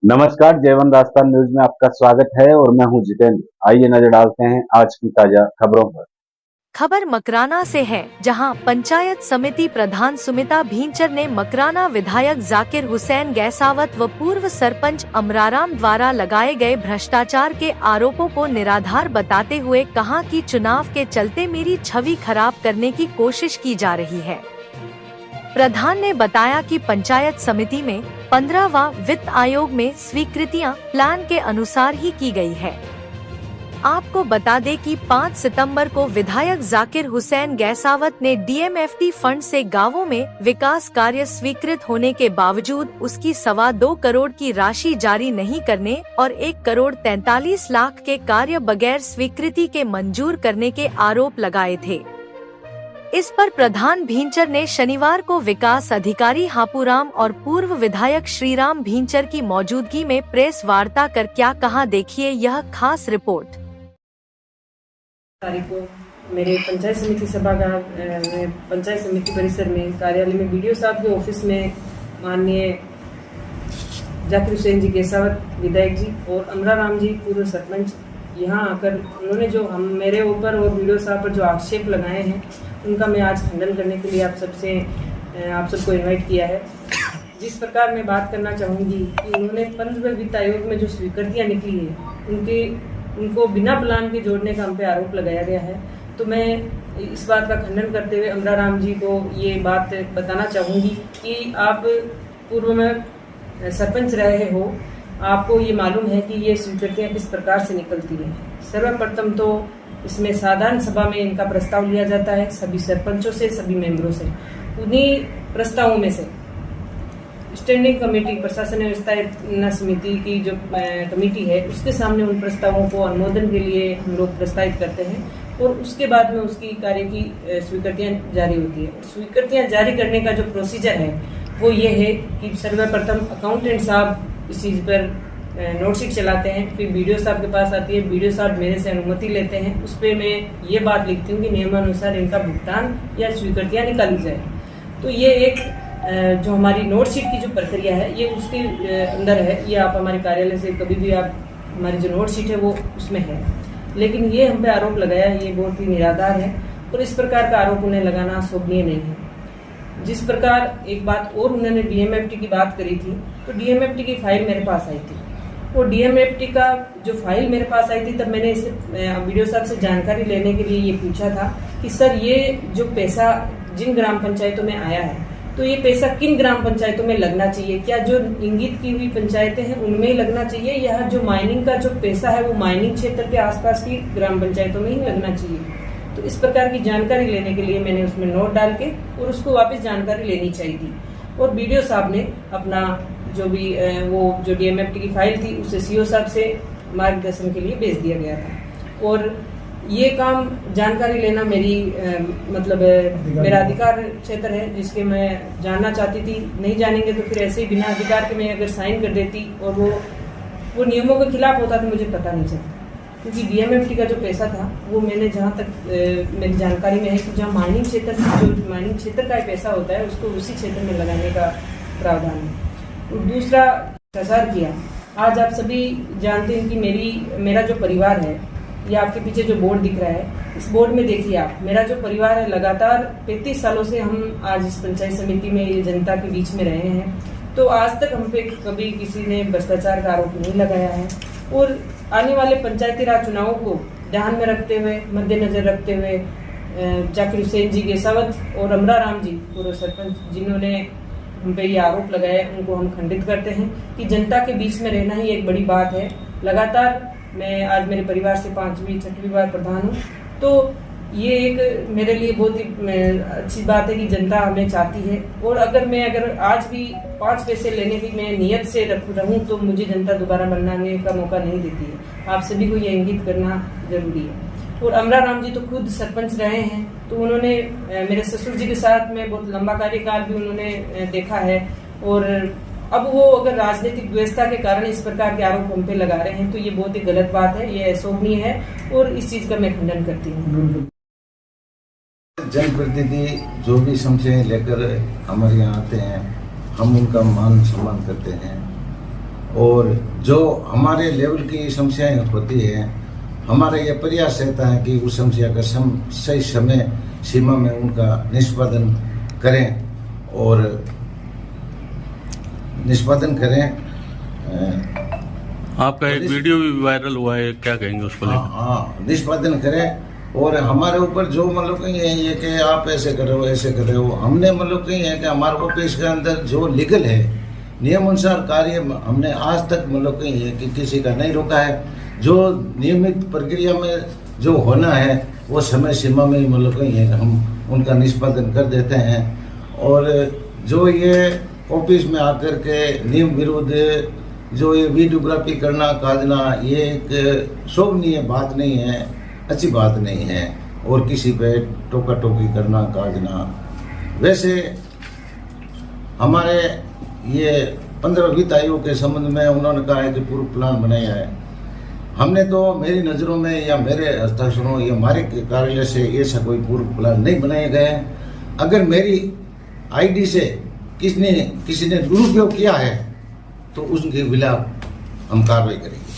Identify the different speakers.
Speaker 1: नमस्कार, जयवन राजस्थान न्यूज में आपका स्वागत है और मैं हूं जितेंद्र। आइए नजर डालते हैं आज की ताजा खबरों पर।
Speaker 2: खबर मकराना से है, जहां पंचायत समिति प्रधान सुमिता भींचर ने मकराना विधायक जाकिर हुसैन गैसावत व पूर्व सरपंच अमराराम द्वारा लगाए गए भ्रष्टाचार के आरोपों को निराधार बताते हुए कहा कि चुनाव के चलते मेरी छवि खराब करने की कोशिश की जा रही है। प्रधान ने बताया कि पंचायत समिति में 15वां वित्त आयोग में स्वीकृतियां प्लान के अनुसार ही की गई है। आपको बता दें कि 5 सितंबर को विधायक जाकिर हुसैन गैसावत ने डीएमएफटी फंड से गांवों में विकास कार्य स्वीकृत होने के बावजूद उसकी 2.25 करोड़ की राशि जारी नहीं करने और 1 करोड़ 43 लाख के कार्य बगैर स्वीकृति के मंजूर करने के आरोप लगाए थे। इस पर प्रधान भींचर ने शनिवार को विकास अधिकारी हापूराम और पूर्व विधायक श्रीराम भींचर की मौजूदगी में प्रेस वार्ता कर क्या कहा, देखिए यह खास रिपोर्ट।
Speaker 3: तारीख को मेरे पंचायत समिति सभागार पंचायत समिति परिसर में कार्यालय में वीडियो साहब के ऑफिस में माननीय जाकिर हुसैन जी गैसावत विधायक जी और अमराराम जी पूर्व सरपंच यहाँ आकर उन्होंने जो हम मेरे ऊपर और वीडियो साहब पर जो आक्षेप लगाए हैं उनका मैं आज खंडन करने के लिए आप सबको इनवाइट किया है। जिस प्रकार मैं बात करना चाहूँगी कि उन्होंने 15वें वित्त आयोग में जो स्वीकृतियाँ निकली है उनको बिना प्लान के जोड़ने का हम पे आरोप लगाया गया है। तो मैं इस बात का खंडन करते हुए अमराराम जी को ये बात बताना चाहूँगी कि आप पूर्व में सरपंच रहे हो, आपको ये मालूम है कि ये स्वीकृतियाँ किस प्रकार से निकलती हैं। सर्वप्रथम तो इसमें साधारण सभा में इनका प्रस्ताव लिया जाता है सभी सरपंचों से, सभी मेंबरों से। उन्हीं प्रस्तावों में से स्टैंडिंग कमेटी प्रशासन व्यवस्था समिति की जो कमेटी है उसके सामने उन प्रस्तावों को अनुमोदन के लिए हम लोग प्रस्तावित करते हैं और उसके बाद में उसकी कार्य की स्वीकृतियाँ जारी होती है। स्वीकृतियाँ जारी करने का जो प्रोसीजर है वो ये है कि सर्वप्रथम अकाउंटेंट साहब इस चीज़ पर नोटशीट चलाते हैं, फिर वीडियो साहब के पास आती है, वीडियो साहब मेरे से अनुमति लेते हैं। उस पर मैं ये बात लिखती हूँ कि नियमानुसार इनका भुगतान या स्वीकृतियाँ निकाली जाए। तो ये एक जो हमारी नोटशीट की जो प्रक्रिया है ये उसके अंदर है। ये आप हमारे कार्यालय से कभी भी आप हमारी जो नोटशीट है वो उसमें है। लेकिन ये हम पे आरोप लगाया है ये बहुत ही निराधार है और इस प्रकार का आरोप उन्हें लगाना शोभनीय नहीं है। जिस प्रकार एक बात और उन्होंने डीएमएफटी की बात करी थी, तो डीएमएफटी की फाइल मेरे पास आई थी और डीएमएफटी का जो फाइल मेरे पास आई थी तब मैंने इसे वीडियो साहब से जानकारी लेने के लिए ये पूछा था कि सर ये जो पैसा जिन ग्राम पंचायतों में आया है तो ये पैसा किन ग्राम पंचायतों में लगना चाहिए, क्या जो इंगित की हुई पंचायतें हैं उनमें ही लगना चाहिए या जो माइनिंग का जो पैसा है वो माइनिंग क्षेत्र के आसपास की ग्राम पंचायतों में ही लगना चाहिए। तो इस प्रकार की जानकारी लेने के लिए मैंने उसमें नोट डाल के और उसको वापस जानकारी लेनी चाहिए थी और वीडियो साहब ने अपना जो भी वो जो डीएमएफटी की फाइल थी उसे सीओ साहब से मार्गदर्शन के लिए भेज दिया गया था। और ये काम जानकारी लेना मेरी मेरा अधिकार क्षेत्र है जिसके मैं जानना चाहती थी। नहीं जानेंगे तो फिर ऐसे ही बिना अधिकार के मैं अगर साइन कर देती और वो नियमों के खिलाफ होता तो मुझे पता नहीं चलता, क्योंकि डीएमएफटी का जो पैसा था वो मैंने जहाँ तक मेरी जानकारी में है कि जहाँ माइनिंग क्षेत्र का पैसा होता है उसको उसी क्षेत्र में लगाने का प्रावधान है। और दूसरा प्रसार किया, आज आप सभी जानते हैं कि मेरा जो परिवार है, ये आपके पीछे जो बोर्ड दिख रहा है, इस बोर्ड में देखिए आप, मेरा जो परिवार है लगातार 35 सालों से हम आज इस पंचायत समिति में ये जनता के बीच में रहे हैं। तो आज तक हम पे कभी किसी ने भ्रष्टाचार का आरोप नहीं लगाया है और आने वाले पंचायती राज चुनावों को ध्यान में रखते हुए, मद्देनजर रखते हुए जाकिर हुसैन जी गैसावत और अमराराम जी पूर्व सरपंच जिन्होंने हम पे ये आरोप लगाया उनको हम खंडित करते हैं कि जनता के बीच में रहना ही एक बड़ी बात है। लगातार मैं आज मेरे परिवार से 5वीं-6वीं बार प्रधान हूँ, तो ये एक मेरे लिए बहुत ही अच्छी बात है कि जनता हमें चाहती है। और अगर आज भी 5 पैसे लेने की मैं नियत से रहूँ तो मुझे जनता दोबारा बनाने का मौका नहीं देती है। आप सभी को ये इंगित करना जरूरी है। और अमराराम जी तो खुद सरपंच रहे हैं, तो उन्होंने मेरे ससुर जी के साथ में बहुत लंबा कार्यकाल भी उन्होंने देखा है और अब वो अगर राजनीतिक व्यवस्था के कारण इस प्रकार के आरोप हम पे लगा रहे हैं तो ये बहुत ही गलत बात है, ये अशोभनीय है और इस चीज का मैं खंडन करती हूँ।
Speaker 4: जनप्रतिनिधि जो भी समस्याएं लेकर हमारे यहाँ आते हैं, हम उनका मान सम्मान करते हैं और जो हमारे लेवल की समस्याएं होती हैं, हमारा यह प्रयास रहता है कि उस समस्या का सही समय सीमा में उनका निष्पादन करें और निष्पादन करें।
Speaker 5: आपका एक वीडियो भी वायरल हुआ है, क्या कहेंगे उस पर?
Speaker 4: हाँ, निष्पादन करें और हमारे ऊपर जो मतलब कहीं है कि आप ऐसे कर रहे हो ऐसे कर रहे हो, हमने मतलब कहीं है कि हमारे ऑफिस के अंदर जो लीगल है नियम अनुसार कार्य हमने आज तक मतलब कहीं है कि किसी का नहीं रोका है। जो नियमित प्रक्रिया में जो होना है वो समय सीमा में मतलब कहीं है हम उनका निष्पादन कर देते हैं। और जो ये ऑफिस में आकर के नियम विरुद्ध जो ये वीडियोग्राफी करना काटना, ये एक शोभनीय बात नहीं है, अच्छी बात नहीं है और किसी पे टोका टोकी करना काटना। वैसे हमारे ये 15-20 आयु के संबंध में उन्होंने कहा है कि पूर्व प्लान बनाया है। हमने तो मेरी नज़रों में या मेरे हस्ताक्षरों या हमारे कार्यालय से ऐसा कोई पूर्व प्लान नहीं बनाए गए। अगर मेरी आईडी से किसी ने दुरुपयोग किया है तो उसके खिलाफ हम कार्रवाई करेंगे।